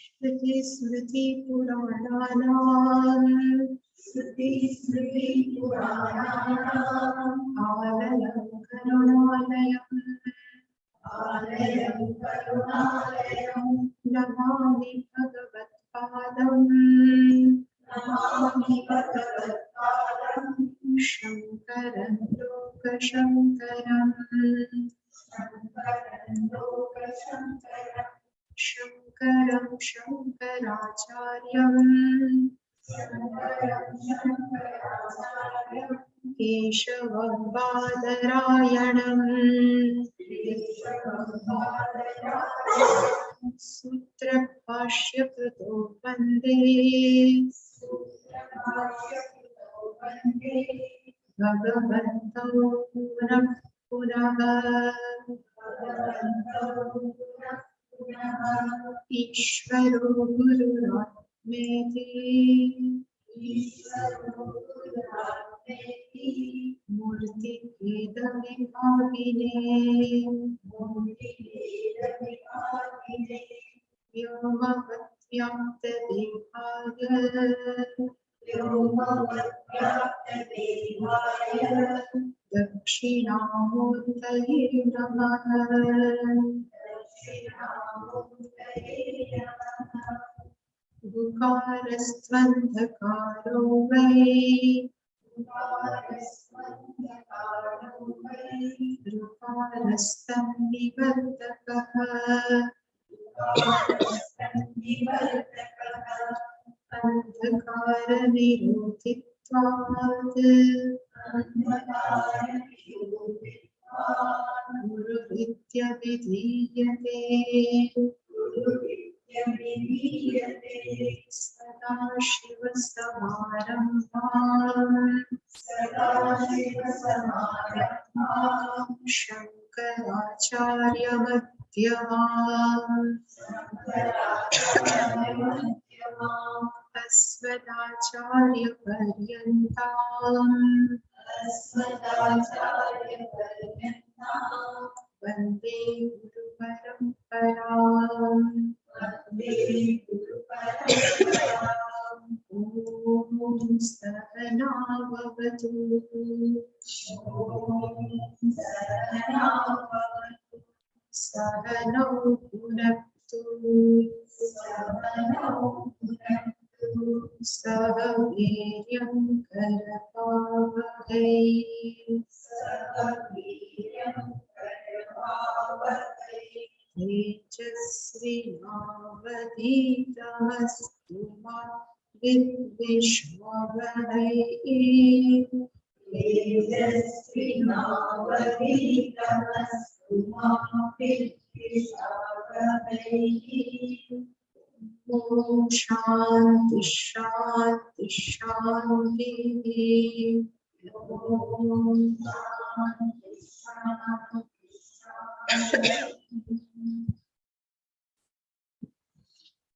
श्रुतिस्मृतिपुराणानाम् आलयं करुणालयं नमामि भगवत्पादं शङ्करं लोकशङ्करम् शङ्करं शङ्कराचार्यं केशवं बादरायणं सूत्रभाष्यकृतो वन्दे भगवन्तौ पुनः पुनः ईश्वरो गुरुरात्मेति मूर्तिभेदविभागिने व्योमवद्व्याप्तदेहाय दक्षिणामूर्तये नमः गुकारस्त्वन्धकारो वै ऋकारस्तन्निवर्तकः अन्धकारनिरोधित्वात् गुरुविद्यविधीयते सदाशिवसमारम्भाम् शङ्कराचार्यमध्यमाम् अस्मदाचार्यपर्यन्ताम् वन्दे गुरुपरम्पराम् ॐ सहनाववतु सहनौ भुनक्तु सह वीर्यं करवावहै तेजस्विनावधीतमस्तु मा विद्विषावहै ॐ शान्ति शान्ति शान्तिः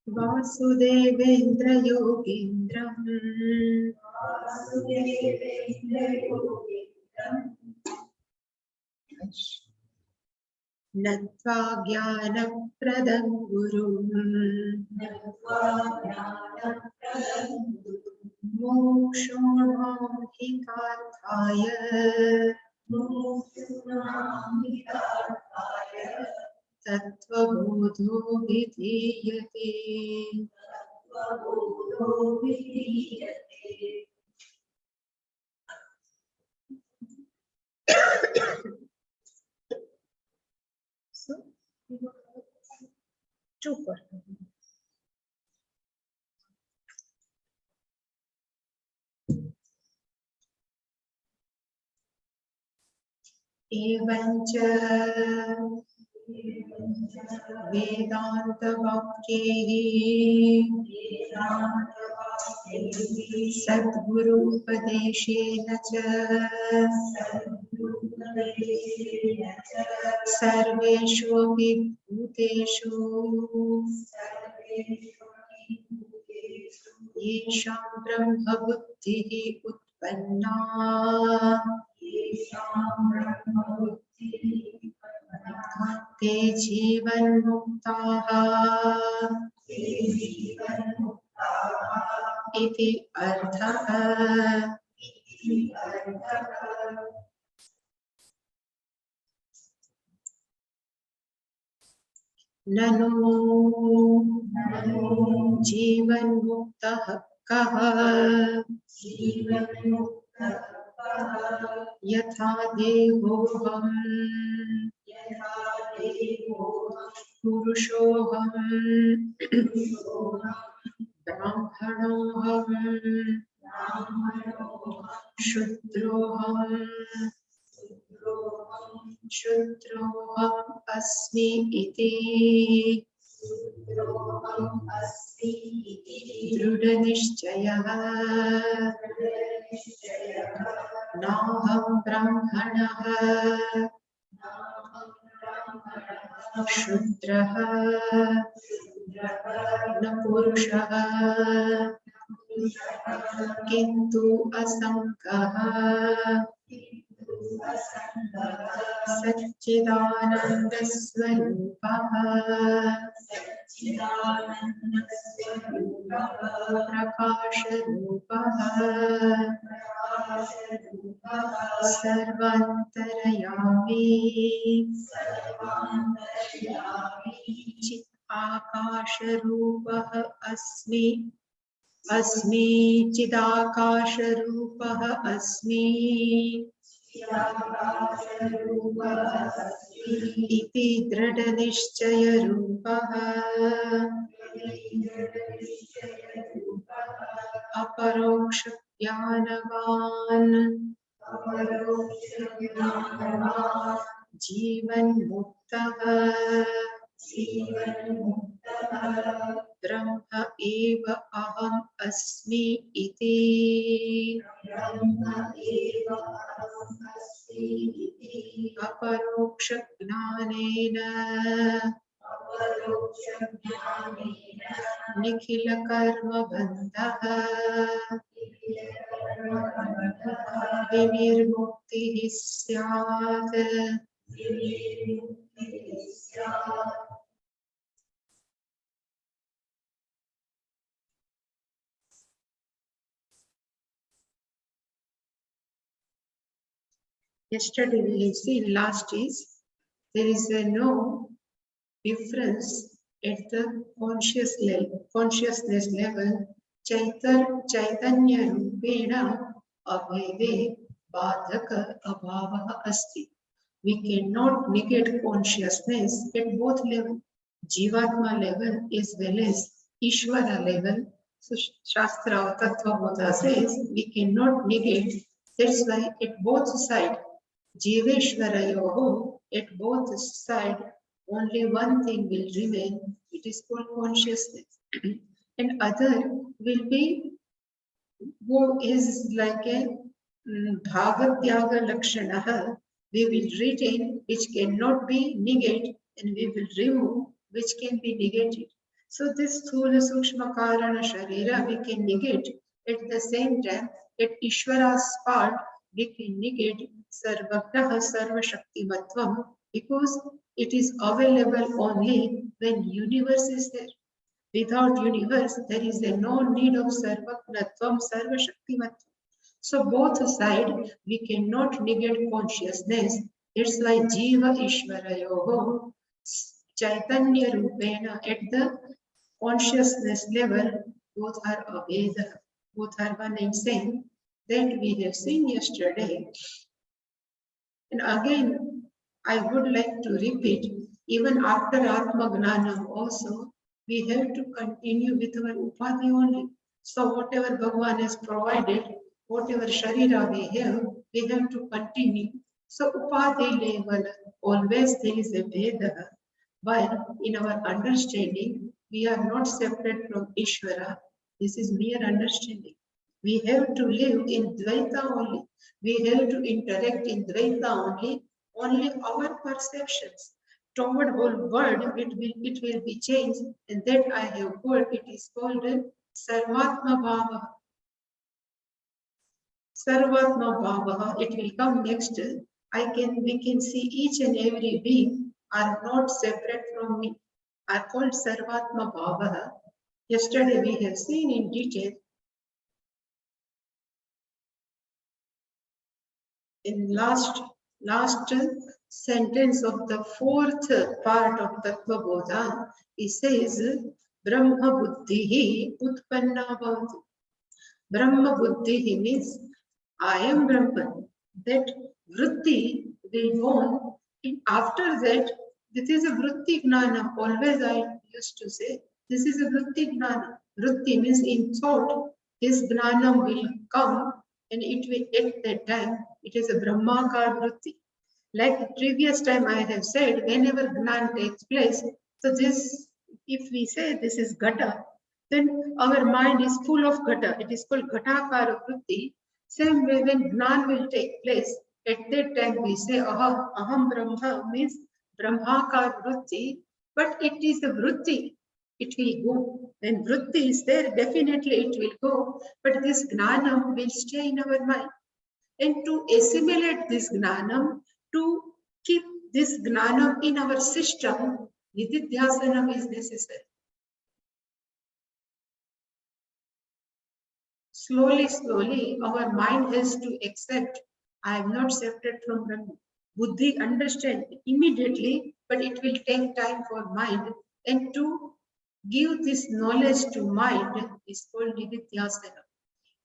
वासुदेवेन्द्र योगीन्द्रम् नत्वा ज्ञानप्रदं गुरुम् मोक्षोऽमांहितार्थाय तत्त्वबोधो विधीयते चुप एवञ्च वेदान्तवाक्यैः सद्गुरूपदेशेन च सर्वेष्वपि भूतेषु येषां ब्रह्मबुद्धिः उत्पन्ना ते जीवन्मुक्ताः इति अर्थः। ननु जीवन्मुक्तः कः यथा देहोऽहम् पुरुषोऽहम् ब्राह्मणोऽहम् शूद्रोऽहम् शूद्रोऽहम् अस्मि इति दृढनिश्चयः नाहं ब्राह्मणः शूद्रः न पुरुषः किन्तु असङ्गः सच्चिदानन्दस्वरूपः प्रकाशरूपः सर्वान्तर्यामी चित् आकाशरूपः अस्मि चिदाकाशरूपः अस्मि इति दृढनिश्चयरूपः अपरोक्षज्ञानवान् जीवन्मुक्तः ब्रह्म एव अहम् अस्मि इति अपरोक्षज्ञानेन निखिलकर्मबन्धः विनिर्मुक्तिः स्यात्। Yesterday we have seen last is there is no difference at the consciousness level. Chaitanya rupena abhede badhaka abhava asti. We cannot negate consciousness at both levels, Jivatma level as well as Ishvara level. So Shastra or Tattvabodha says we cannot negate. That's why at both sides, Jiveshwarayoho, at both sides, only one thing will remain. It is called consciousness. And other will be who is like a Bhagatyaga Lakshanaha. We will retain which cannot be negated and we will remove which can be negated. So this Sthula Sukshma Karana Sharira we can negate. At the same time, at Ishvara's part, we can negate Sarvagnaha Sarva Shaktimatvam because it is available only when universe is there. Without universe, there is no need of Sarvagnatvam Sarva Shaktimatvam. So both sides, we cannot negate consciousness. That's why Jiva Ishvarayoho, Chaitanya Rupena, at the consciousness level, both are Aveda, both are one and same. That we have seen yesterday. And again, I would like to repeat, even after Atma Gnanam also, we have to continue with our Upadhi only. So whatever Bhagavan has provided, whatever Sharira we have to continue. So Upadhi level, always there is a Veda, while in our understanding, we are not separate from Ishvara. This is mere understanding. We have to live in Dvaita only. We have to interact in Dvaita only. Only our perceptions toward whole world, it will be changed. And that I have heard, it is called Sarvatma Bhava. Sarvatma Bhava, it will come next. We can see each and every being are not separate from me. Are called Sarvatma Bhava. Yesterday we have seen in detail in last sentence of the fourth part of Tattvabodha, he says, Brahma Buddhihi Utpanna Bhavati. Brahma Buddhihi means I am Brahman. That vritti will go on. After that, this is a vritti gnana. Always I used to say, this is a vritti gnana. Vritti means in thought, this gnana will come and it will at that time, it is a Brahmakar vritti. Like previous time I have said, whenever Gnan takes place, so this, if we say this is Gata, then our mind is full of Gata. It is called Ghatakara Vritti. Same way when Gnan will take place, at that time we say Aham Brahma means Brahmakar Vritti, but it is a Vritti. It will go. When Vritti is there, definitely it will go, but this Gnanam will stay in our mind. And to assimilate this Gnanam, to keep this Gnanam in our system, Nididhyasanam is necessary. Slowly, our mind has to accept, I am not separate from Brahma. Buddhi understand immediately, but it will take time for mind. And to give this knowledge to mind is called Nididhyasana.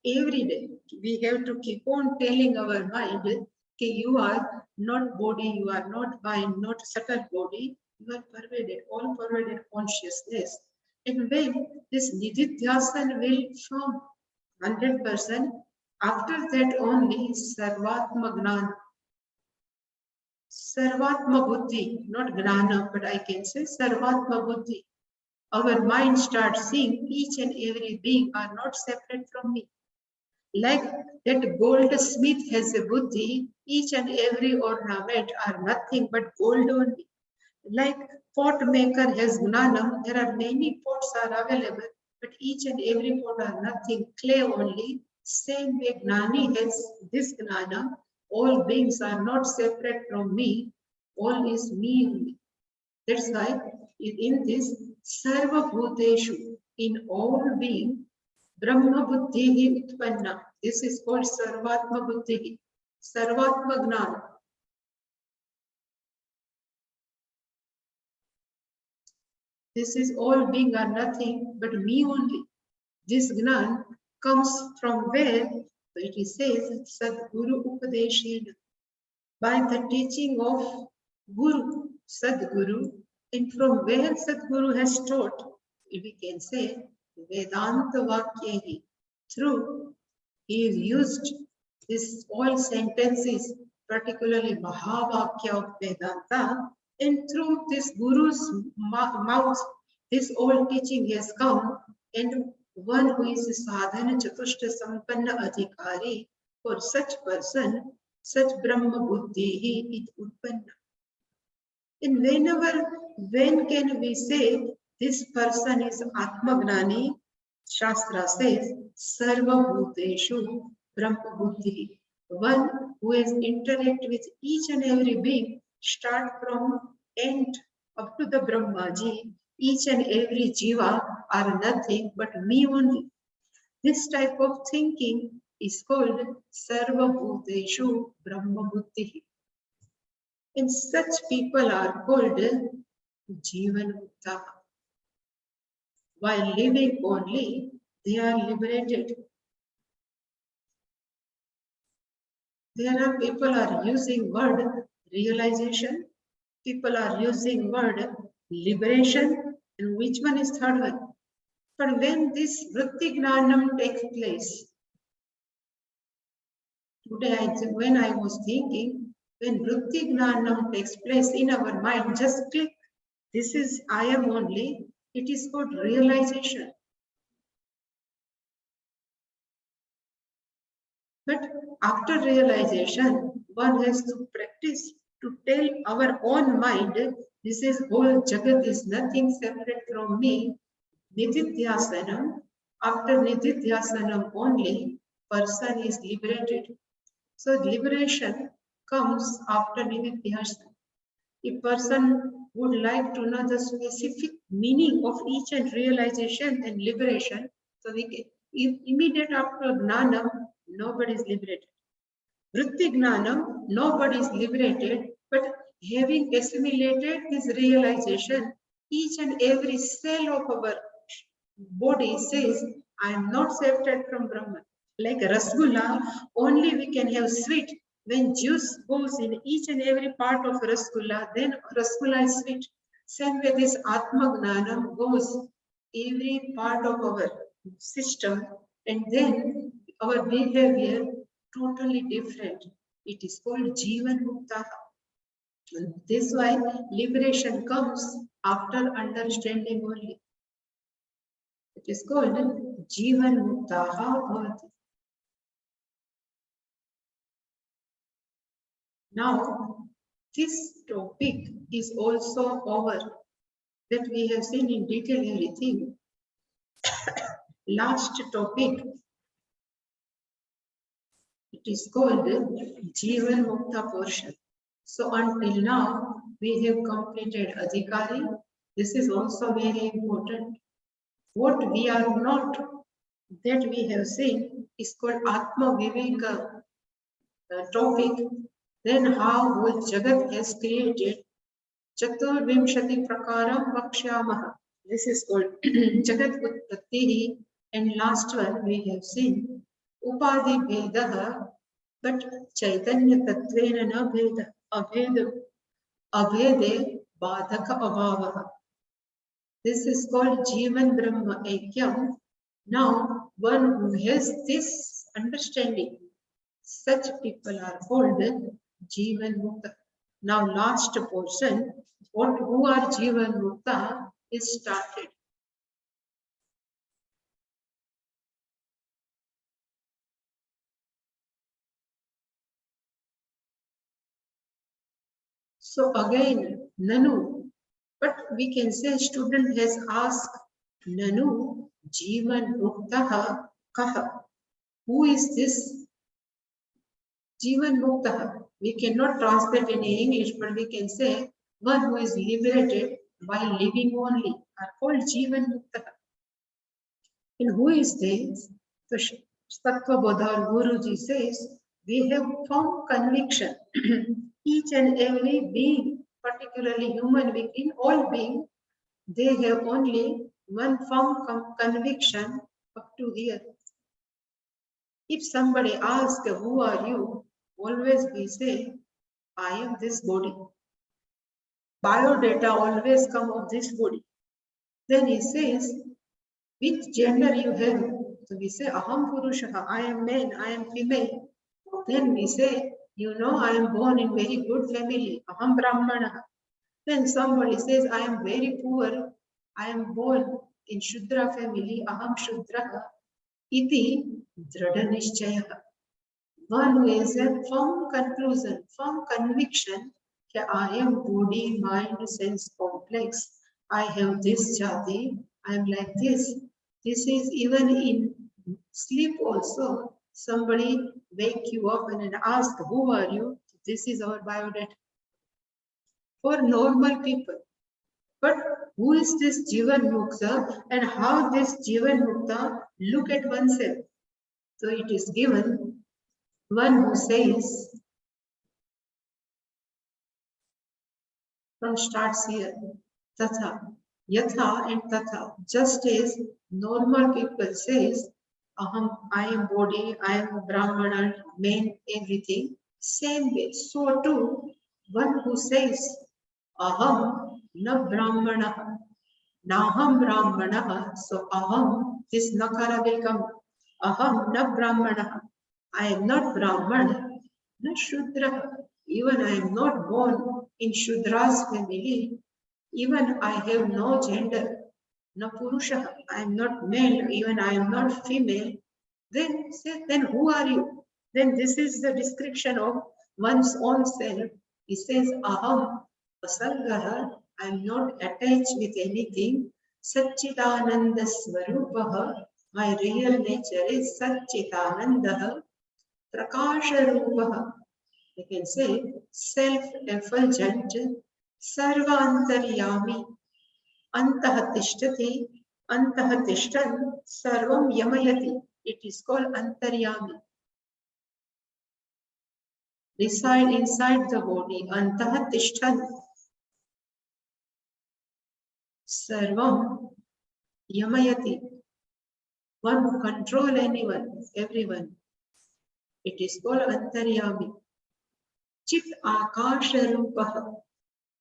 Every day, we have to keep on telling our mind, okay, you are not body, you are not mind, not subtle body, you are pervaded, all pervaded consciousness. And when this Nididhyasana will form 100%, after that only Sarvatma Gnan, Sarvatma Buddhi, not Gnana, but I can say Sarvatma Buddhi. Our mind starts seeing each and every being are not separate from me. Like that goldsmith has a buddhi, each and every ornament are nothing but gold only. Like pot maker has gnanam, there are many pots are available, but each and every pot are nothing, clay only. Same way Gnani has this gnanam, all beings are not separate from me, all is me only. That's why in this Sarva Bhuteshu, in all being, Brahma Buddhihi Utpanna. This is called Sarvatma Buddhihi, Sarvatma Gnana. This is all being are nothing but me only. This Gnan comes from where? It says Sadguru Upadeshena. By the teaching of Guru, Sadguru, and from where Sadguru has taught, we can say Vedanta Vakyahi. Through he used this all sentences, particularly Mahavakya of Vedanta, and through this Guru's mouth, this all teaching has come, and one who is a sadhana chatushta sampanna adhikari, for such person, such Brahma buddhi it utpanna. And when can we say this person is Atmagnani? Shastra says, Sarva Bhuteshu Brahma Buddhi. One who has interact with each and every being, start from end up to the Brahmaji, each and every jiva are nothing but me only. This type of thinking is called Sarva Bhuteshu Brahma Buddhi. And such people are called Jivanmukta. While living only, they are liberated. There are people are using word realization, people are using word liberation, and which one is third one? But when this Vritti Gnanam takes place, today when I was thinking, when Vritti Gnanam takes place in our mind, just click, this is I am only, it is called realization. But after realization, one has to practice to tell our own mind, this is whole Jagat is nothing separate from me. Nididhyasanam, after Nididhyasanam only, person is liberated. So liberation comes after Nididhyasanam. A person would like to know the specific meaning of each and realization and liberation, so we can, immediate after Gnanam, nobody is liberated. Vritti Gnanam, nobody is liberated, but having assimilated this realization, each and every cell of our body says, I am not separated from Brahman. Like Rasgulla, only we can have sweet. When juice goes in each and every part of Rasgulla, then Rasgulla is sweet. Same way this Atma Gnanam goes every part of our system, and then our behavior totally different. It is called Jivan Mukta. This is why liberation comes after understanding only. It is called Jivan Muktaha Bhavati. Now, this topic is also over, that we have seen in detail everything. Last topic, it is called Jivan Mukta portion. So until now, we have completed Adhikari. This is also very important. What we are not, that we have seen, is called Atma Viveka topic. Then how whole Jagat has created Chaturvimshati Prakaram Vakshyamah. This is called Jagat Utpattihi. And last one we have seen Upadhi Vedaha, but Chaitanya Tattvena na Veda, Abhede Badhaka Abhavaha. This is called Jivan Brahma Aikyam. Now, one who has this understanding, such people are called Jivan Mukta. Now, last portion, who are Jivan Mukta is started. So again, Nanu, but we can say student has asked, Nanu, Jivan Muktaha Kaha. Who is this Jivan Muktaha? We cannot translate in English, but we can say one who is liberated by living only are called Jivan Muktaha. And who is this? So Tattvabodha Guruji says, we have firm conviction. Each and every being, particularly human being, in all beings, they have only one firm conviction up to here. If somebody asks, who are you? Always we say, I am this body. Biodata always come of this body. Then he says, which gender you have? So we say, Aham Purushaha, I am man, I am female. Then we say, you know, I am born in very good family, Aham Brahmana. Then somebody says, I am very poor, I am born in Shudra family, Aham Shudraha. Iti Dhrada Nishchayaha. One who has a firm conclusion, firm conviction that I am body, mind, sense complex. I have this jati, I am like this. This is even in sleep also. Somebody wake you up and ask, who are you? This is our biodata. For normal people. But who is this Jivan Mukta and how this Jivan Mukta look at oneself? So it is given. One who says, from starts here, Tatha, Yatha and Tatha, just as normal people says, Aham, I am body, I am Brahmana, man, everything, same way. So too, one who says, Aham, na Brahmana, Naham Brahmana, so Aham, this Nakara will come, Aham, na Brahmana, I am not Brahman, not Shudra. Even I am not born in Shudra's family. Even I have no gender, no Purusha. I am not male. Even I am not female. Then say, then who are you? Then this is the description of one's own self. He says, Aham Asalgaha. I am not attached with anything. Satchitananda Swarupaha. My real nature is Satchitananda. Prakasha Rupaha, we can say self-effulgent, Sarva antaryami. Antah tishtati. Antah tishtan. Sarvam yamayati. It is called antaryami. Reside inside the body. Antah tishtan. Sarvam yamayati. One who control anyone, everyone. It is called antaryami. Chit akasha rupaha.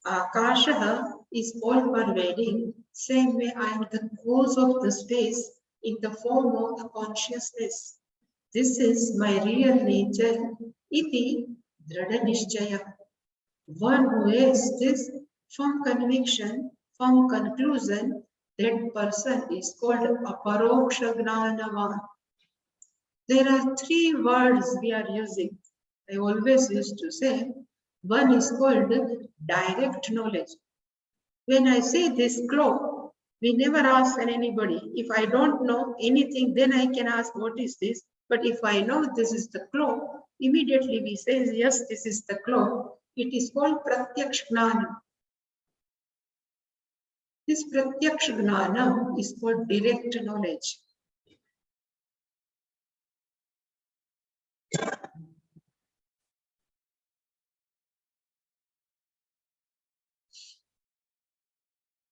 Akasha is all pervading. Same way I am the cause of the space in the form of consciousness. This is my real nature. Iti drada nishchaya. One who has this firm conviction, firm conclusion, that person is called aparoksha gnanavan. There are three words we are using. I always used to say, one is called direct knowledge. When I say this clock, we never ask anybody. If I don't know anything, then I can ask what is this. But if I know this is the clock, immediately we say, yes, this is the clock. It is called pratyaksh gnana. This pratyaksh gnana is called direct knowledge.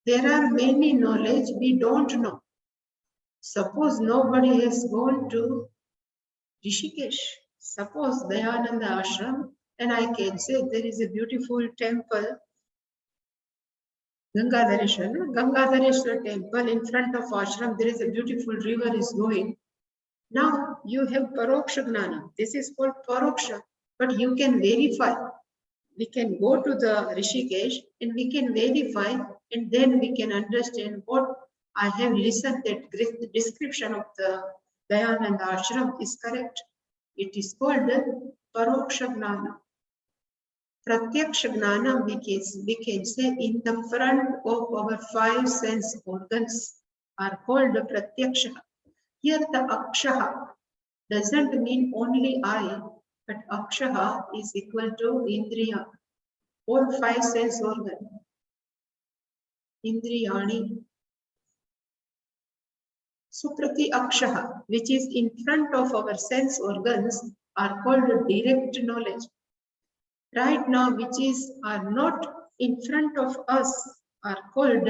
There are many knowledge we don't know. Suppose nobody has gone to Rishikesh. Suppose Dayananda Ashram, and I can say there is a beautiful temple, Gangadhareshwar temple. In front of ashram, there is a beautiful river is going. Now you have Paroksha Gnana. This is called Paroksha, but you can verify. We can go to the Rishikesh and we can verify, and then we can understand what I have listened, that description of the Dayananda Ashram is correct. It is called Paroksha Gnana. Pratyaksha Gnana, we can say in the front of our five sense organs are called Pratyaksha. Here the Akshaha doesn't mean only I, but Akshaha is equal to Indriya. All five sense organs. Indriyani. Suprati Akshaha, which is in front of our sense organs, are called direct knowledge. Right now, which are not in front of us, are called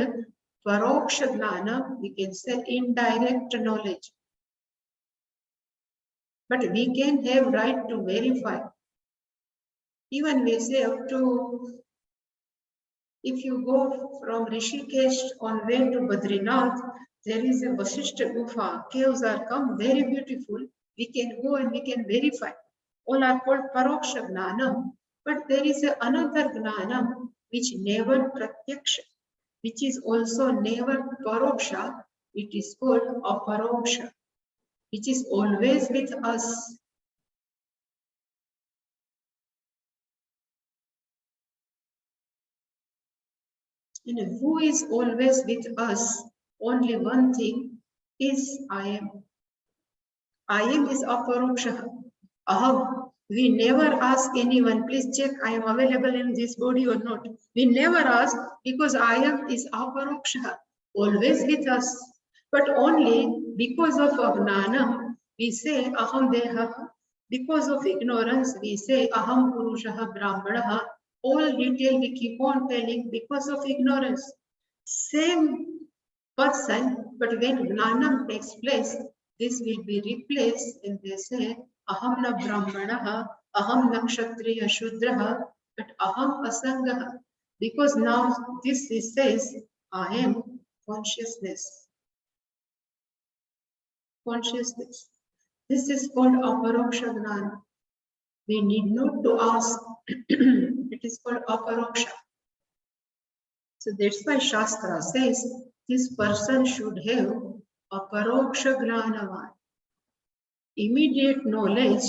Paroksha Gnana, we can say indirect knowledge. But we can have right to verify. Even we say up to, if you go from Rishikesh on way to Badrinath, there is a Vasishta Gufa. Caves are come, very beautiful. We can go and we can verify. All are called Paroksha Gnana. But there is another Gnana which never Pratyaksha, which is also never Paroksha. It is called Aparoksha, which is always with us. And who is always with us? Only one thing is I am. I am is Aparoksha. Aham. We never ask anyone, please check I am available in this body or not. We never ask because I am is Aparoksha, always with us. But only because of Agnana, we say Aham Deha. Because of ignorance, we say Aham Purushaha Brahmanaha. All detail we keep on telling because of ignorance. Same person, but when Gnanam takes place, this will be replaced and they say Aham na Brahmanaha, Aham na Kshatriya Shudraha, but Aham Asangaha. Because now this says I am consciousness. Consciousness. This is called Aparoksha Gnana. We need not to ask. It is called Aparoksha. So that's why Shastra says this person should have Aparoksha Gnanavan. Immediate knowledge,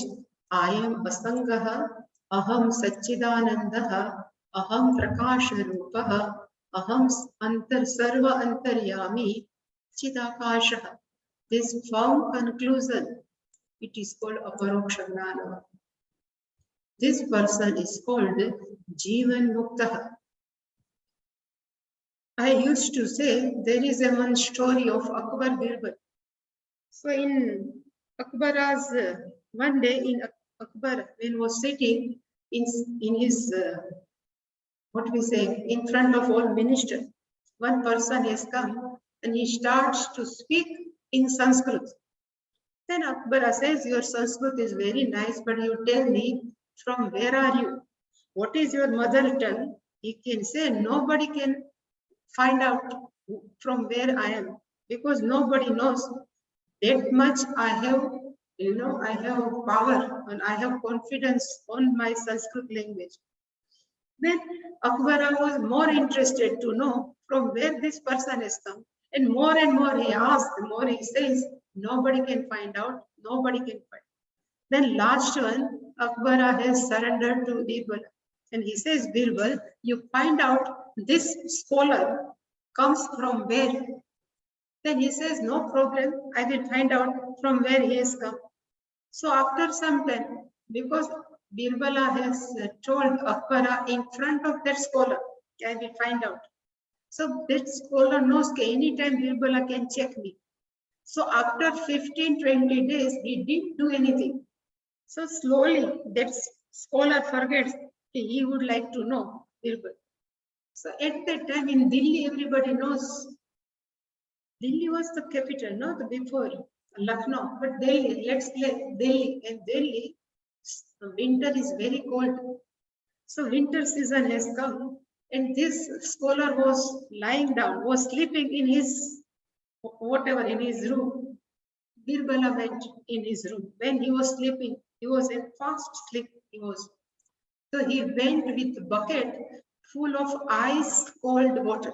I am Asangaha, Aham Satchidanandaha, Aham Prakasharupaha, Aham Sarva Antaryami, Chidakashaha. This firm conclusion, it is called Aparoksha Gnana. This person is called Jivan Muktaha. I used to say there is a one story of Akbar Birbal. So in Akbar's one day in Akbar when was sitting in his what we say in front of all ministers, one person has come and he starts to speak in Sanskrit. Then Akbar says, your Sanskrit is very nice, but you tell me from where are you? What is your mother tongue? He can say nobody can find out from where I am because nobody knows. That much I have, I have power and I have confidence on my Sanskrit language. Then Akbar was more interested to know from where this person has come. And more he asks, more he says, nobody can find out, nobody can find. Then last one, Akbar has surrendered to Birbal. And he says, Birbal, you find out this scholar comes from where? Then he says, no problem, I will find out from where he has come. So after some time, because Birbala has told Akbara in front of that scholar, I will find out. So that scholar knows that anytime Birbala can check me. So after 15-20 days, he didn't do anything. So slowly that scholar forgets he would like to know Birbal. So at that time in Delhi, everybody knows Delhi was the capital, not before Lucknow, but Delhi, let's play Delhi. And Delhi, winter is very cold. So winter season has come and this scholar was lying down, was sleeping in his, whatever, in his room. Birbala went in his room. When he was sleeping, he was in fast sleep. So he went with a bucket full of ice cold water.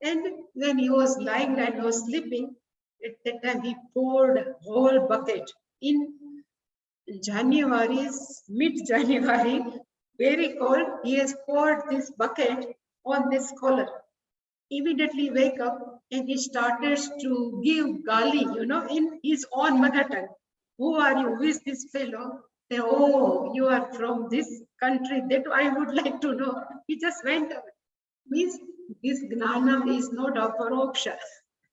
And when he was lying down, he was sleeping, at that time he poured a whole bucket in mid-January, very cold, he has poured this bucket on this scholar. Immediately wake up and he started to give gali, in his own mother tongue. Who are you? Who is this fellow? Say, oh, you are from this country. That I would like to know. He just went away. Means this gnanam is not a paroksha.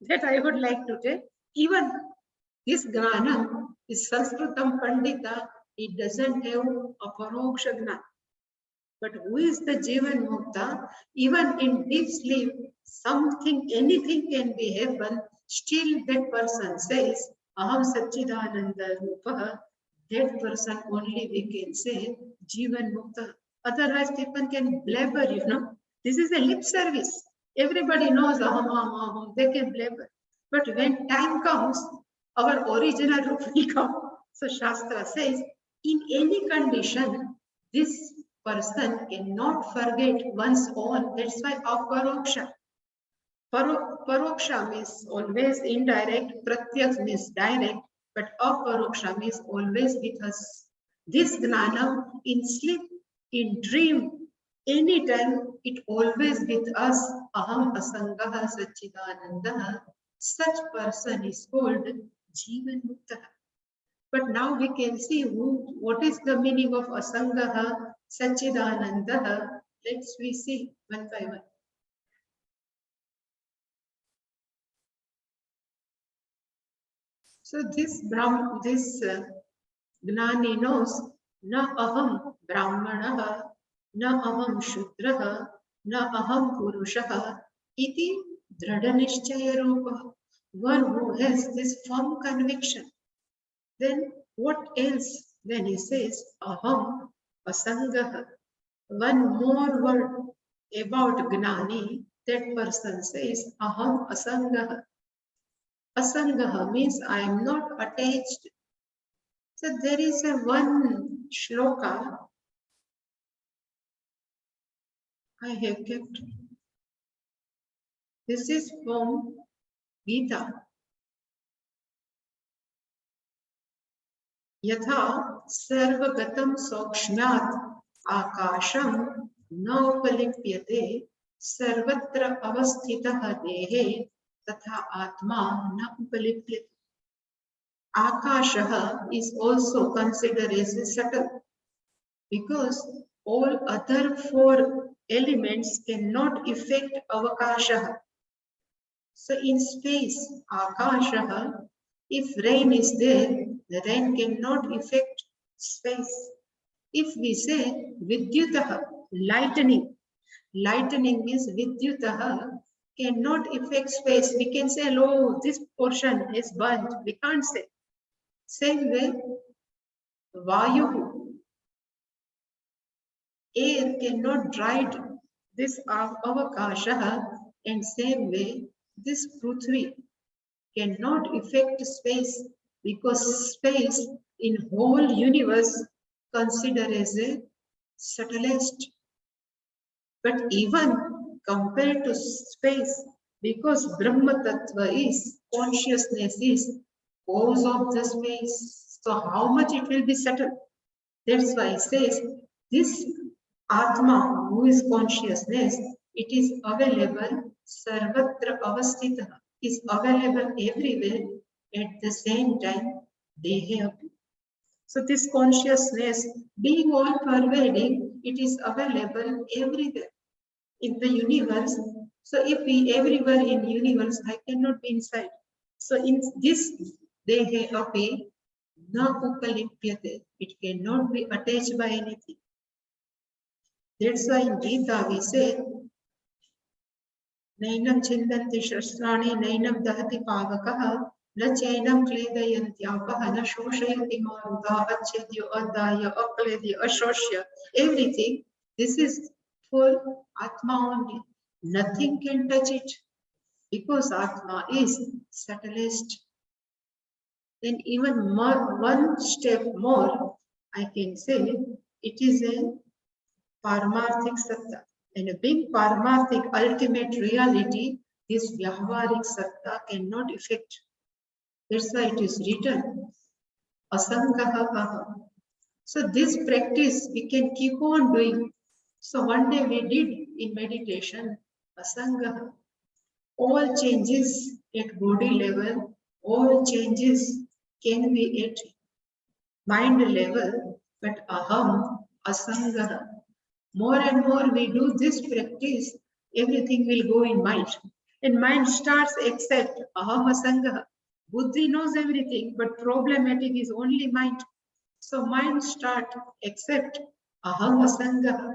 That I would like to tell. Even this gnanam is Sanskritam Pandita. It doesn't have a paroksha gnana. But who is the Jivan Mukta? Even in deep sleep, something, anything can be happen. Still that person says, Aham Satchidananda Rupaha. That person only we can say Jivan Mukta. Otherwise people can blabber, This is a lip service. Everybody knows Aham, Aham, Aham. They can blabber. But when time comes, our original root will come. So Shastra says, in any condition, this person cannot forget one's own. That's why aparoksha. Paroksha means always indirect, pratyaks means direct, but aparoksha means always with us. This gnana in sleep, in dream, anytime, it always with us. Aham asangaha satchidanandaha. Such person is called Jivan Mukta. But now we can see what is the meaning of asangaha, satchidanandaha. Let's we see one by one. So this Gnani knows na aham brahmanaha, na aham shudraha, na aham purushaha, iti dradhanishchaya rupa. One who has this firm conviction. Then what else when he says aham asangaha? One more word about Gnani, that person says aham asangaha. Asangaha means I am not attached. So there is a one shloka I have kept. This is from Gita. Yatha sarvagatam sokshmat akasham naupalipyate sarvatra avasthitah dehe tatha atma na upalipyate. Akasha is also considered as a subtle because all other four elements cannot affect avakasha. So in space, akasha, if rain is there, the rain cannot affect space. If we say vidyutah, lightning, lightning means vidyutah cannot affect space. We can say, oh, this portion is burnt. We can't say. Same way, vayu, air cannot dry this avakasha, and same way, this prithvi cannot affect space because space in whole universe considered as a subtlest. But even compared to space, because Brahma Tattva is, consciousness is cause of the space. So how much it will be subtle? That's why it says this Atma, who is consciousness, it is available sarvatra avastita, is available everywhere at the same time they have. So this consciousness being all pervading, it is available everywhere in the universe. So if we everywhere in universe, I cannot be inside. So in this dehe api na ukalipyate, it cannot be attached by anything. That's why in Gita we say, Nainam chindanti shastrani, nainam dahati pavakaha, na chainam kledayantyapah, na shoshayati maruta, achedyo, adaya, akledya, ashoshya, everything. This is for Atma only. Nothing can touch it because Atma is subtlest. Then even more, one step more, I can say it is a Paramarthik Satta. And a being Paramarthik ultimate reality, this Vyahvarik Satta cannot affect. That's why it is written, Asangaha. So this practice we can keep on doing. So one day we did in meditation, Asangaha. All changes at body level, all changes can be at mind level, but aham, asangaha. More and more we do this practice, everything will go in mind. And mind starts accept aham asangaha. Buddhi knows everything, but problematic is only mind. So mind start accept aham asangaha.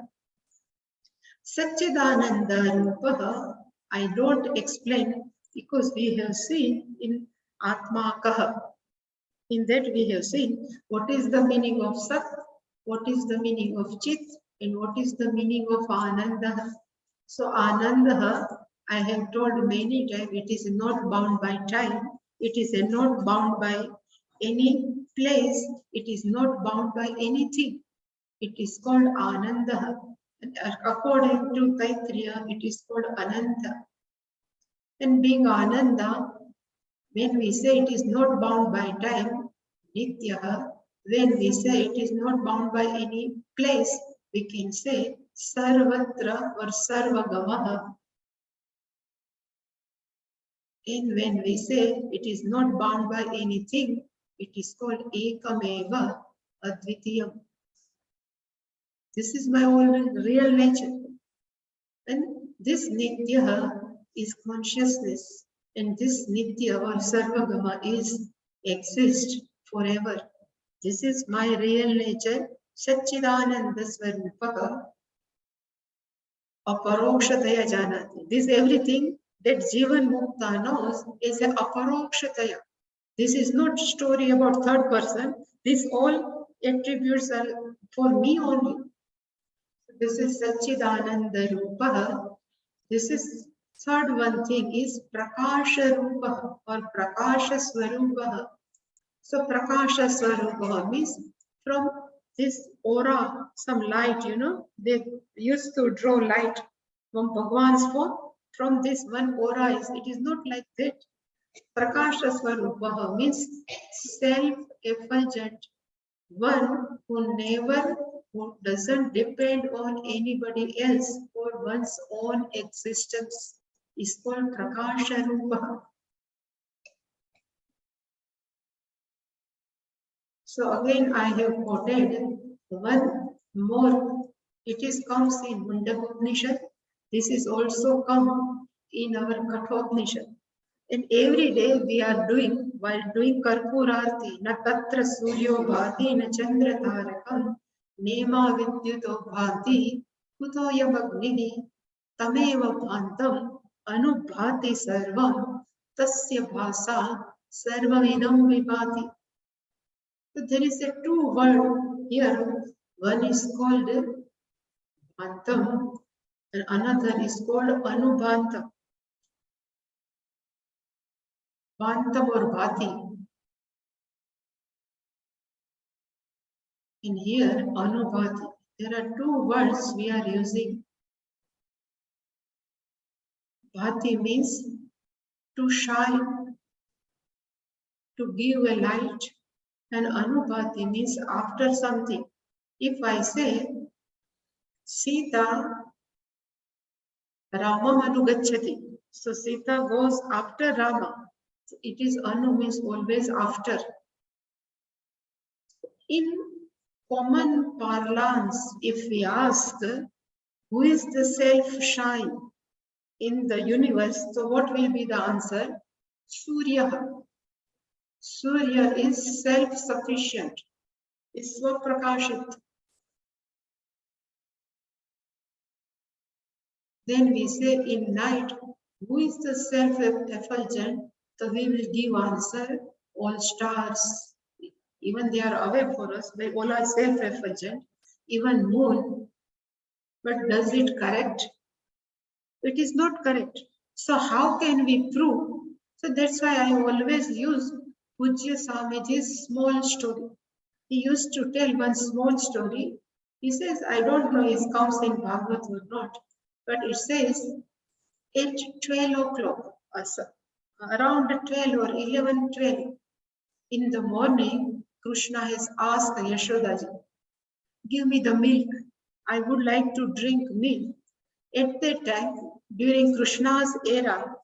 Satchidananda Rupaha, I don't explain because we have seen in Atma Kaha. In that we have seen what is the meaning of Sat, what is the meaning of Chit, and what is the meaning of Ananda. So Ananda, I have told many times, it is not bound by time, it is not bound by any place, it is not bound by anything. It is called Ananda. And according to Taittiriya, it is called Ananta. And being Ananda, when we say it is not bound by time, Nitya, when we say it is not bound by any place, we can say Sarvatra or Sarvagamaha. And when we say it is not bound by anything, it is called Ekameva Advitiyam. This is my own real nature. And this Nitya is consciousness. And this Nitya or Sarvagama is exist forever. This is my real nature. Satchidananda Swarupaha Aparokshataya Janati. This everything that Jivan Mukta knows is a Aparokshataya. This is not story about third person. This all attributes are for me only. This is Satchidananda Rupa. This is third one thing is Prakasha Rupa or Prakasha Swarupa. So Prakasha Swarupa means from this aura, some light, they used to draw light from Bhagwan's form. From this one aura, it is not like that. Prakasha Swarupa means self-effulgent, one who doesn't depend on anybody else for one's own existence is called Prakasha Rupa. So again, I have quoted one more It is comes in Mundaka. This is also come in our Kathopanishad. And every day we are doing, while doing Karpurarti, na tatra suryo bhati na chandra tarakam, nema vidyuto bhati, kuto yamagnini, tameva bhantam, anubhati sarvam, tasya bhasa, sarvavidam vibhati. So there is a two word here. One is called bhantam and another is called anubhantam. Bhantam or bhati. In here, anubhati. There are two words we are using. Bhati means to shine, to give a light, and anubhati means after something. If I say Sita Ramam anugacchati, so Sita goes after Rama. So it is anu means always after. In common parlance, if we ask who is the self-shine in the universe, so what will be the answer? Surya. Surya is self-sufficient, is Svaprakashit. Then we say in night, who is the self-effulgent? So we will give answer, all stars. Even they are away for us, they all are self-effulgent, even moon. But does it correct? It is not correct. So how can we prove? So that's why I always use Pujya Swamiji's small story. He used to tell one small story. He says, I don't know if it comes in Bhagavad or not, but it says at 12 o'clock, around 12 or 11, 12 in the morning, Krishna has asked Yashodaji, give me the milk. I would like to drink milk. At that time, during Krishna's era,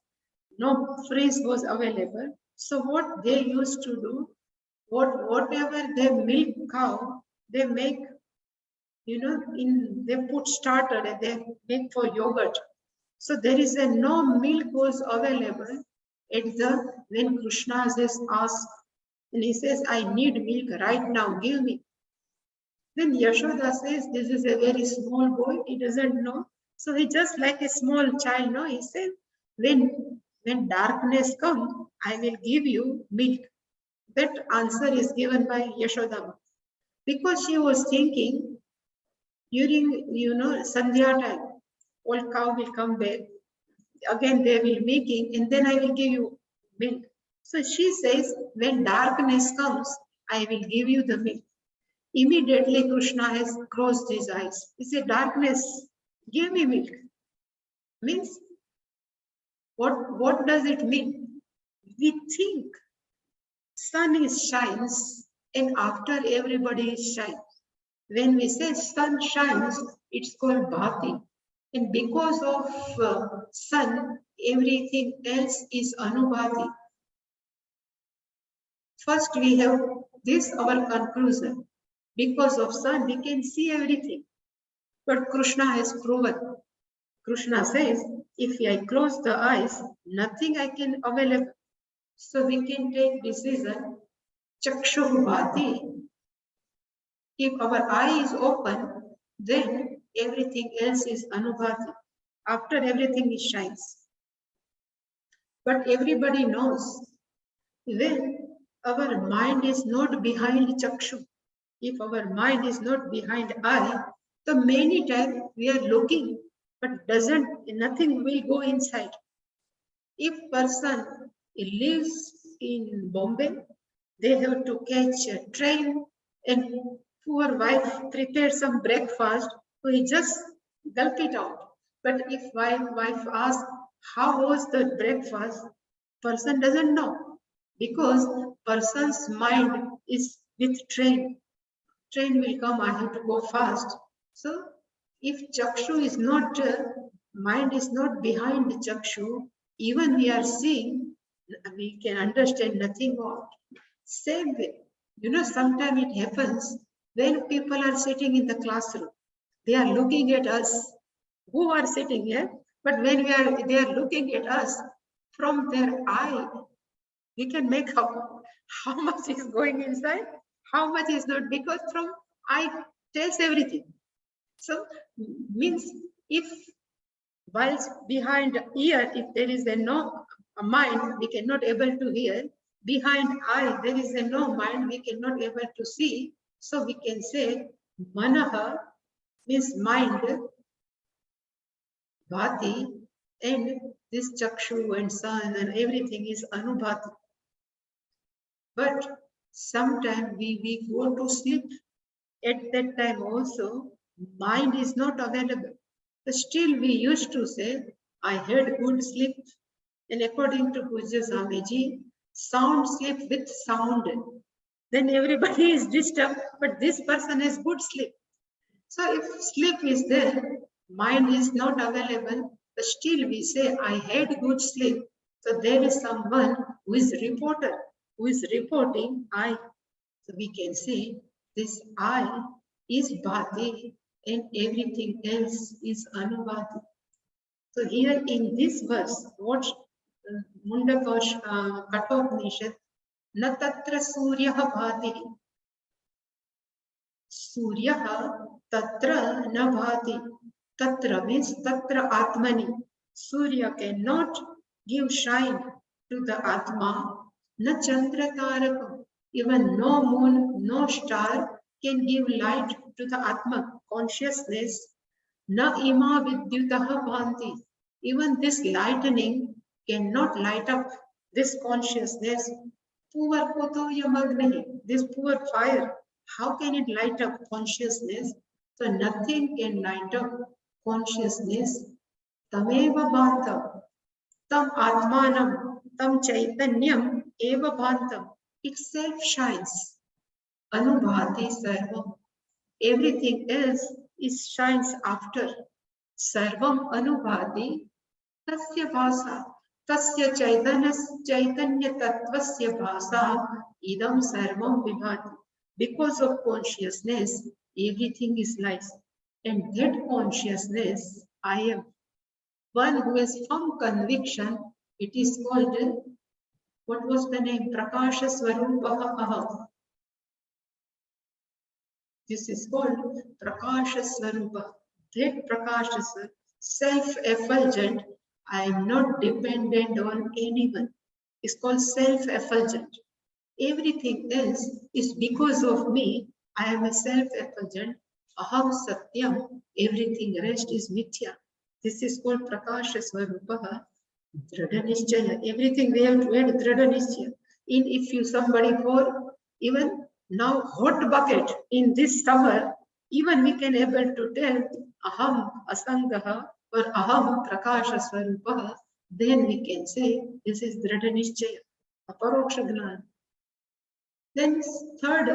no fridge was available. So what they used to do, whatever they milk cow, they make, they put starter and they make for yogurt. So there is a no milk was available at the when Krishna has asked, and he says, I need milk right now, give me. Then Yashoda says, this is a very small boy, he doesn't know. So he just like a small child, no? He said, when darkness comes, I will give you milk. That answer is given by Yashoda. Because she was thinking, during, Sandhya time, old cow will come back. Again, they will making, and then I will give you milk. So she says, when darkness comes, I will give you the milk. Immediately, Krishna has closed his eyes. He said, darkness, give me milk. Means, what does it mean? We think sun is shines, and after everybody shines. When we say sun shines, it's called bhati. And because of sun, everything else is anubhati. First, we have this our conclusion. Because of sun, we can see everything. But Krishna has proven. Krishna says, if I close the eyes, nothing I can available. So we can take decision, chakshu bhati. If our eye is open, then everything else is anubhati. After everything it shines. But everybody knows when our mind is not behind chakshu, if our mind is not behind eye, so many times we are looking, but nothing will go inside. If person lives in Bombay, they have to catch a train and poor wife prepare some breakfast, so he just gulp it out. But if wife asks, how was the breakfast? Person doesn't know because person's mind is with train. Train will come, I have to go fast. So if chakshu is not, mind is not behind the chakshu, even we are seeing, we can understand nothing of. Same way, sometimes it happens when people are sitting in the classroom. They are looking at us who are sitting here, but when they are looking at us from their eye, we can make out how much is going inside, how much is not, because from eye tells everything. So means if whilst behind ear, if there is a mind, we cannot able to hear. Behind eye, there is a no mind, we cannot able to see. So we can say manaha means mind, bhati, and this chakshu and sun and everything is anubhati. But sometimes we go to sleep. At that time also, mind is not available. But still we used to say, I had good sleep. And according to Pujya Swamiji, sound sleep with sound. Then everybody is disturbed, but this person has good sleep. So if sleep is there, mind is not available, but still we say, I had good sleep. So there is someone who is reporter, who is reporting I. So we can say this I is Bhati and everything else is Anubhati. So here in this verse, what Mundaka Katopnishat, Na tatra suryaha bhati. Suryaha tatra na bhati. Tatra means tatra atmani. Surya cannot give shine to the Atma. Na chandra tarakam. Even no moon, no star can give light to the Atma, consciousness. Na ima vidyutaha bhanti. Even this lightning cannot light up this consciousness. Poor koto yamagnahi. This poor fire, how can it light up consciousness? So nothing can light up consciousness. Tameva bhantam. Tam atmanam. Tam chaitanyam eva bhantam. Itself shines. Anubhati sarvam. Everything else is shines after. Sarvam anubhati tasya bhasa. Tasya chaitanya tattvasya bhasa idam sarvam vibhati. Because of consciousness, everything is lies. And that consciousness, I am one who has firm conviction. It is called, what was the name? Prakasha Swarupaha Aham. This is called Prakasha Swarupa. That Prakasha, self-effulgent. I am not dependent on anyone. It's called self-effulgent. Everything else is because of me. I am a self-effulgent. Aham Satyam. Everything rest is Mithya. This is called Prakasha Swarupaha. Dhrada Nishchaya. Everything we have to add Dhrada Nishchaya. If you somebody pour, even now hot bucket in this summer, even we can able to tell Aham Asangaha or Aham Prakasha Swarupaha, then we can say this is Dhrada Nishchaya, Aparoksha Gnana. Then third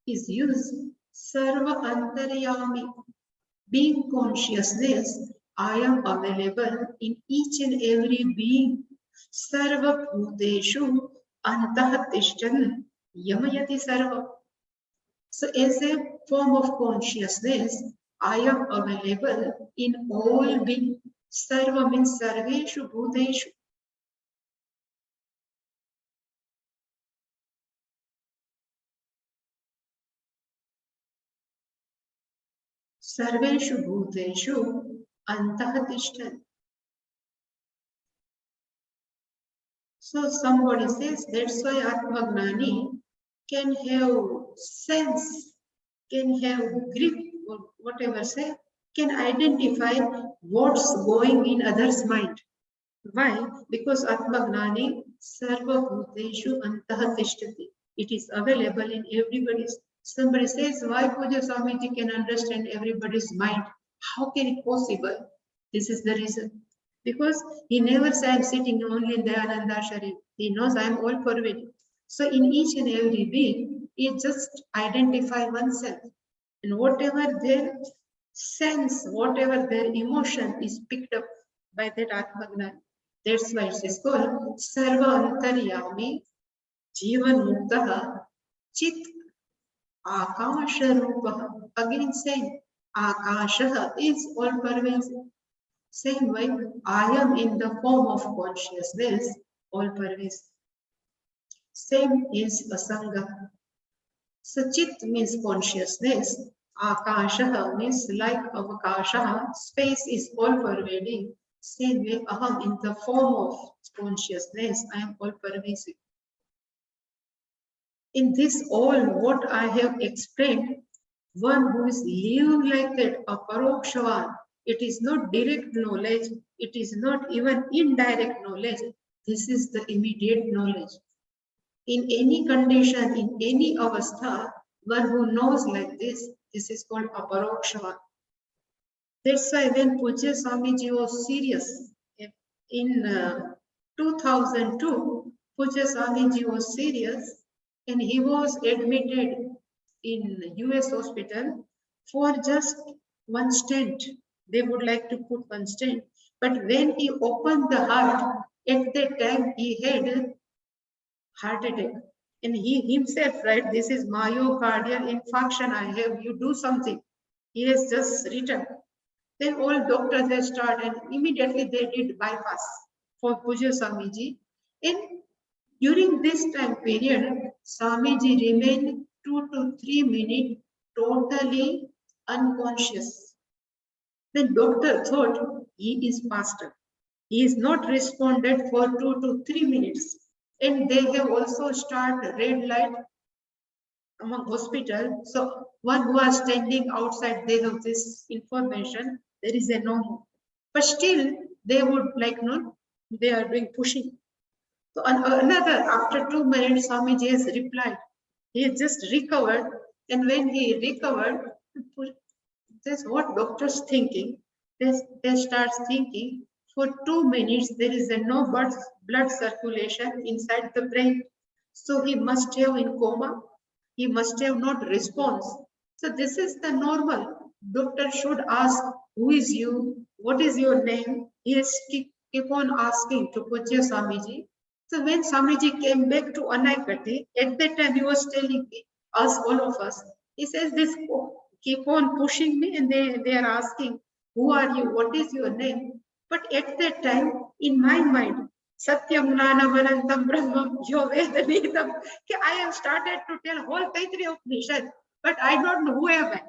is used Sarva Antaryami. Being consciousness, I am available in each and every being. Sarva Bhuteshu Antah Tishtan Yamayati Sarva. So as a form of consciousness, I am available in all beings. Sarva means Sarveshu Bhuteshu. Sarveshu Bhuteshu Antah Tishtan. So somebody says that's why Atmagnani can have sense, can have grip, or whatever say, can identify what's going in others' mind. Why? Because Atmagnani Sarva Bhuteshu Antah Tishtati. It is available in everybody's. Somebody says, why Puja Swamiji can understand everybody's mind? How can it possible? This is the reason. Because he never said, I'm sitting only in the Ananda Sharif. He knows I'm all pervading. So in each and every being, he just identify oneself. And whatever their sense, whatever their emotion is picked up by that Atmagnani. That's why it is called Sarva Antaryami Jivan Muktaha Chit Akasha Rupaha. Again same. Akasha is all pervasive. Same way, I am in the form of consciousness, all pervasive. Same is Asanga. Sachit means consciousness. Akasha means like Avakasha. Space is all pervading. Same way, Aham in the form of consciousness, I am all pervasive. In this all what I have explained, one who is living like that, a parokshavan, it is not direct knowledge, it is not even indirect knowledge. This is the immediate knowledge. In any condition, in any avastha, one who knows like this is called aparokshava. That's why when Pujya Swamiji was serious, in 2002, Pujya Swamiji was serious and he was admitted in US hospital for just one stent. They would like to put one stent. But when he opened the heart, at that time he had heart attack. And he himself, right, this is myocardial infarction I have, you do something. He has just written. Then all doctors have started and immediately they did bypass for Pujya Swamiji. And during this time period, Swamiji remained 2 to 3 minutes totally unconscious. The doctor thought he is faster. He is not responded for 2 to 3 minutes. And they have also started red light among hospital. So one who are standing outside, they have this information, there is a no. But still, they would like no, they are doing pushing. So another, after 2 minutes, Swamiji has replied. He has just recovered. And when he recovered, that's what doctors thinking. They start thinking for 2 minutes there is a no blood circulation inside the brain. So he must have in coma. He must have not response. So this is the normal. Doctor should ask, who is you? What is your name? He has keep on asking to Pujya Swamiji. So when Swamiji came back to Anaikati, at that time he was telling us, all of us, he says this keep on pushing me and they are asking, who are you? What is your name? But at that time, in my mind, Satyam Gnanam Anantam Brahmam Yovedanitam, I have started to tell whole Taittiriya Upanishad, but I don't know who am I.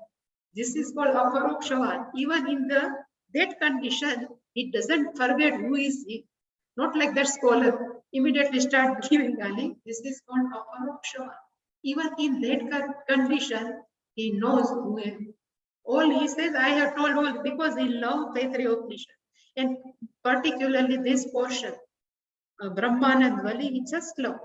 This is called Aparokshava. Even in that condition, he doesn't forget who is he. Not like that scholar immediately start giving Ali. This is called Aparokshava. Even in that condition, he knows who is. All he says, I have told all because he loved Taittiriya Upanishad. And particularly this portion, Brahmanand Vali, he just loved.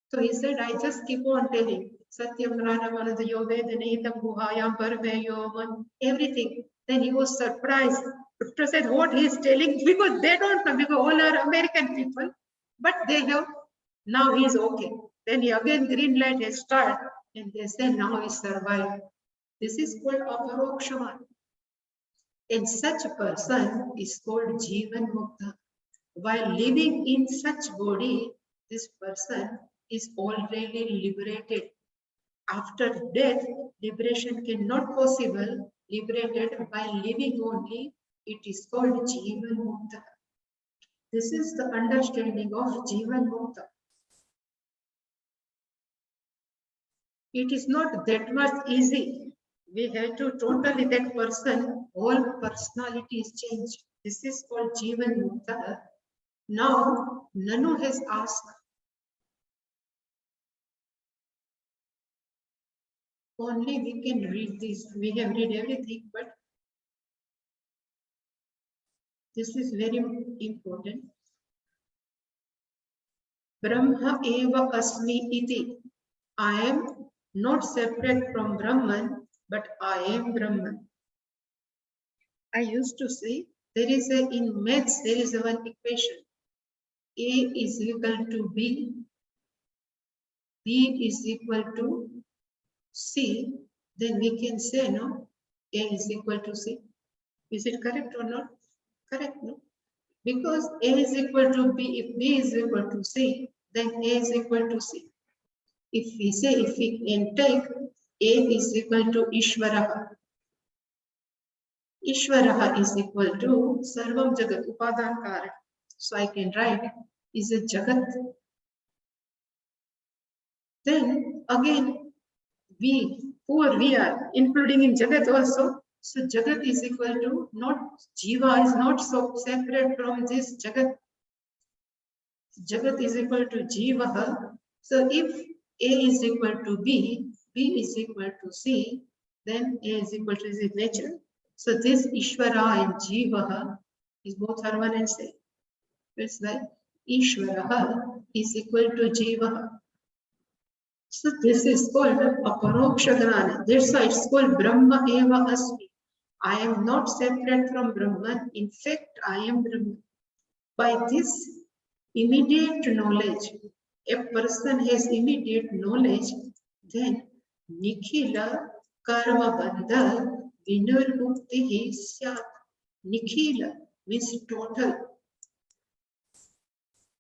So he said, I just keep on telling Satyam Ranamananda Yovedanitam Guhayam Parveyoman, everything. Then he was surprised. Doctor said, what he is telling, because they don't know, because all are American people, but they have, now he is okay. Then he again green light has started, and they say, now he survived. This is called Aparokshava. And such a person is called Jivan Mukta. While living in such body, this person is already liberated. After death, liberation cannot possible. Liberated by living only, it is called Jivan Mukta. This is the understanding of Jivan Mukta. It is not that much easy. We have to totally, that person, whole personality is changed. This is called Jivan Mukta. Now, Nanu has asked, only we can read this. We have read everything, but this is very important. Brahma eva asmi iti. I am not separate from Brahman, but I am Brahman. I used to say, there is a, in maths, there is a one equation. A is equal to B, B is equal to C, then we can say, no, A is equal to C. Is it correct or not? Correct, no? Because A is equal to B, if B is equal to C, then A is equal to C. If we say, if we can take A is equal to Ishvara, Ishvaraha is equal to Sarvam Jagat Upadan Karan. So I can write is a Jagat. Then again, we are, including in Jagat also. So Jagat is equal to not Jiva is not so separate from this Jagat. Jagat is equal to Jiva. So if A is equal to B is equal to C, then A is equal to Z nature. So this Ishvara and Jiva is both are one and same. It's like Ishvara is equal to Jiva. So this is called Aparoksha Gnana. That's why it's called Brahma Eva Asmi. I am not separate from Brahman. In fact, I am Brahman. By this immediate knowledge, a person has immediate knowledge, then Nikhila Karma Bandha Vinurmukti Syat. Nikhila means total.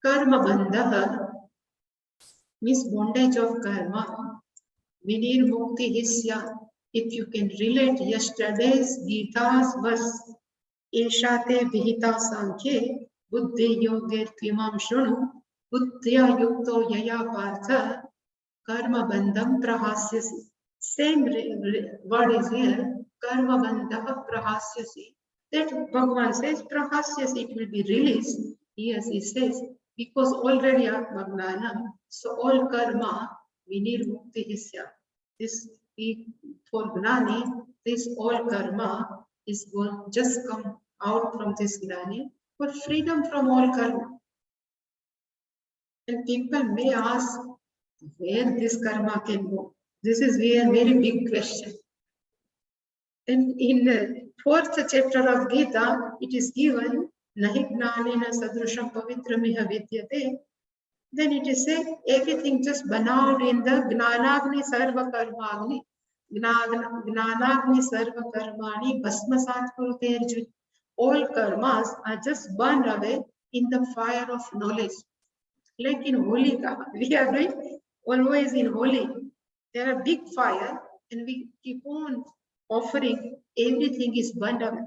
Karma Bandha means bondage of karma. Vinirmukti Syat. If you can relate yesterday's Gita's verse, Eshate Vihita Sankhye Buddhi Yoger Tvimam Shunu Buddhya Yukto Yaya Partha Karma Bandham Prahasyasi. Same word is here, Karma Bandha Prahasyasi. That Bhagavan says Prahasyasi, it will be released. Yes, he says, because already Atmagnana, so all karma Vinirmukti Hisya. This for Gnani, this all karma is going just come out from this Gnani for freedom from all karma. And people may ask where this karma can go. This is a very big question. And in the fourth chapter of Gita, it is given Nahi Gnanena Sadrusham Pavitramiha Vidyate. Then it is said everything just banal in the Gnanagni Sarva Karmagni. Gnanagni Sarva Karmani Bhasmasat Kurute Arjuna. All karmas are just burned away in the fire of knowledge. Like in Holi, we are doing always in Holi. There are big fire and we keep on offering, everything is burned away.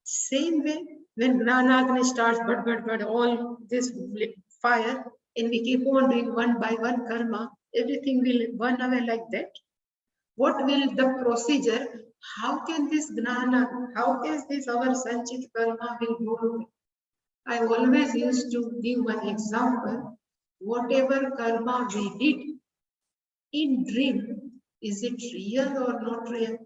Same way, when Gnanagni starts, but all this fire, and we keep on doing one by one karma, everything will burn away like that. What will the procedure? How can this Gnana, how can this our Sanchit karma will go away? I always used to give one example. Whatever karma we did in dream, is it real or not real?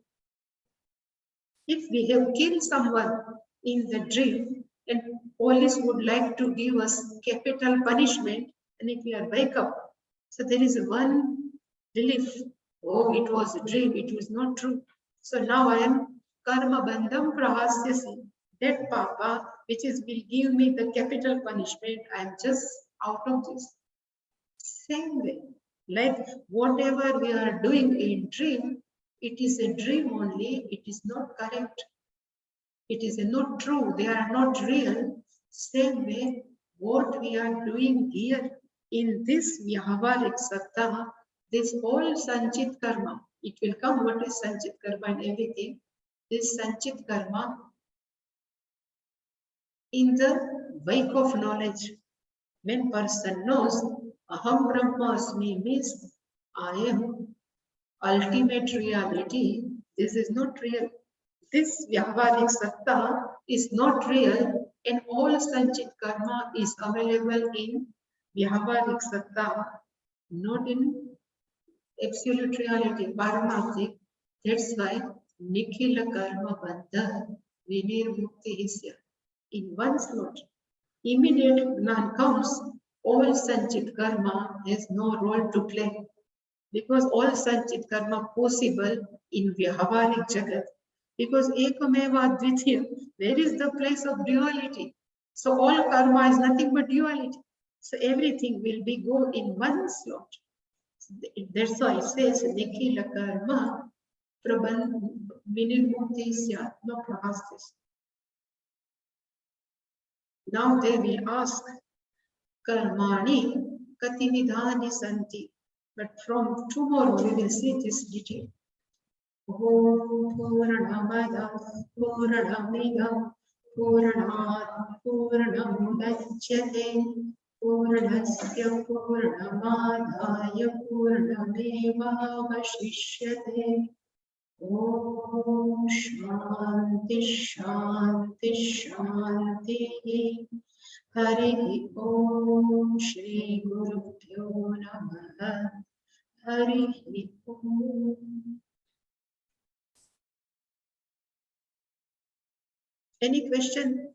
If we have killed someone in the dream and police would like to give us capital punishment, and if we are wake up, so there is one relief. Oh, it was a dream, it was not true. So now I am karma bandham prahasyasi. That papa, which is will give me the capital punishment, I am just out of this. Same way, like whatever we are doing in dream, it is a dream only, it is not correct. It is not true, they are not real. Same way, what we are doing here in this Vyahavarik Sattva, this whole Sanchit Karma, it will come what is Sanchit Karma and everything. This Sanchit Karma in the wake of knowledge, when person knows Aham Brahmasmi means I am ultimate reality, this is not real. This Vyahavarik Satta is not real and all Sanchit Karma is available in Vyahavarik Satta, not in absolute reality, Paramatik. That's why Nikhila Karma Bandha Vinirmukti Hisya. In one slot, immediate Gnan comes, all Sanchit Karma has no role to play. Because all Sanchit Karma possible in Vyahavarik Jagat. Because Ekameva Dvitiya, where is the place of duality? So all karma is nothing but duality. So everything will be go in one slot. That's why it says Nikhila Karma Vinirmukti Syatma Prahastis. Now they will ask Karmani Kati Vidhani Santi. But from tomorrow we will see this detail. Om Purnamada Purnamidam Purnat Purnam Dachyate Purnasya Purnamadaya Purnameva Vashishyate. Om Shanti Shanti Shanti. Hari Om Shri Gurubhyo Namaha. Hari Om. Any question?